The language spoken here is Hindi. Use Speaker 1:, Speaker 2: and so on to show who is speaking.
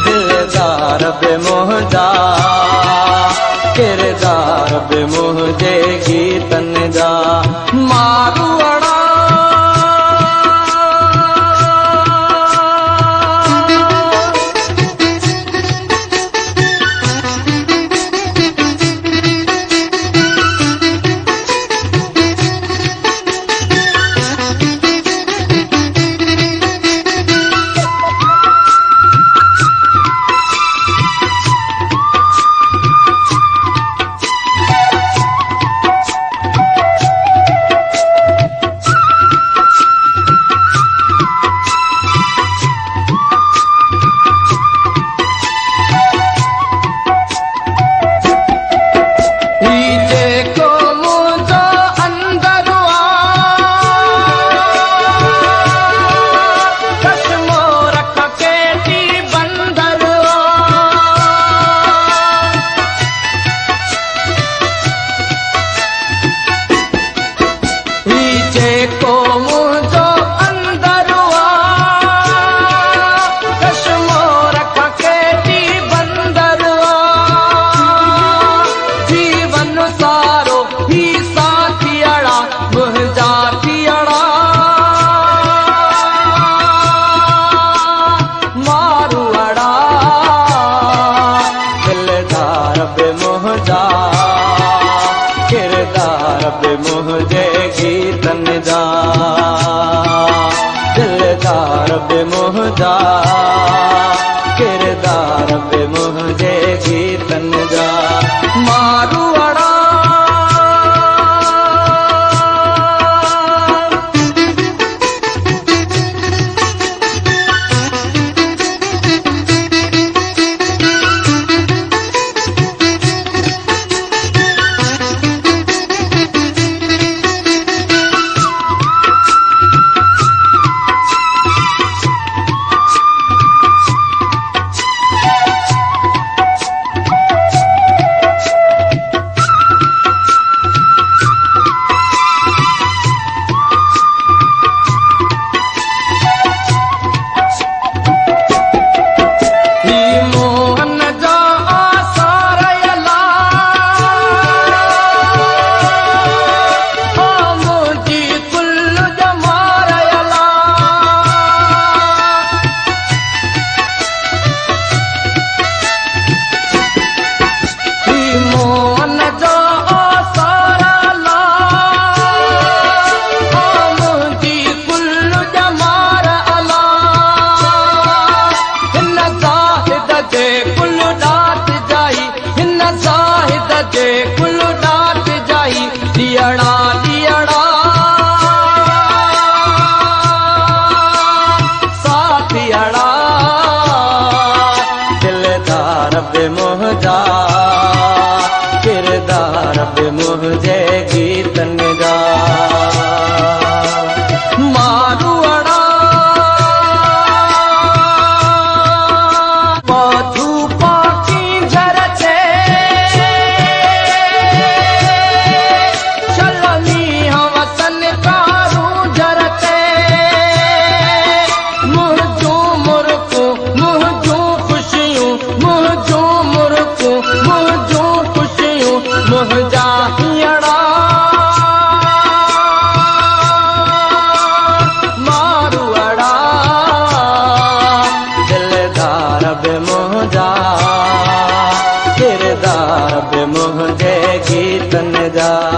Speaker 1: दिलदार बे मोहजा किरदार बे मोहजे गीतन जा मारू अड़ा मुझे गीतन जा दिलदार बे मोहजा किरदार बे मुझे गीतन जा मारू अड़ा मोहजा किरदार बे मुझे गीतन जा मारू अड़ा पौधू पाकी झरते चलनी हम वतन कारू झरते मुझू मुरकू मुझू खुशियों मुझू मुझू खुशियों मुझा अड़ा मारू अड़ा दिलदार बे मोहजा किरदार बे मुझे गीतन जा।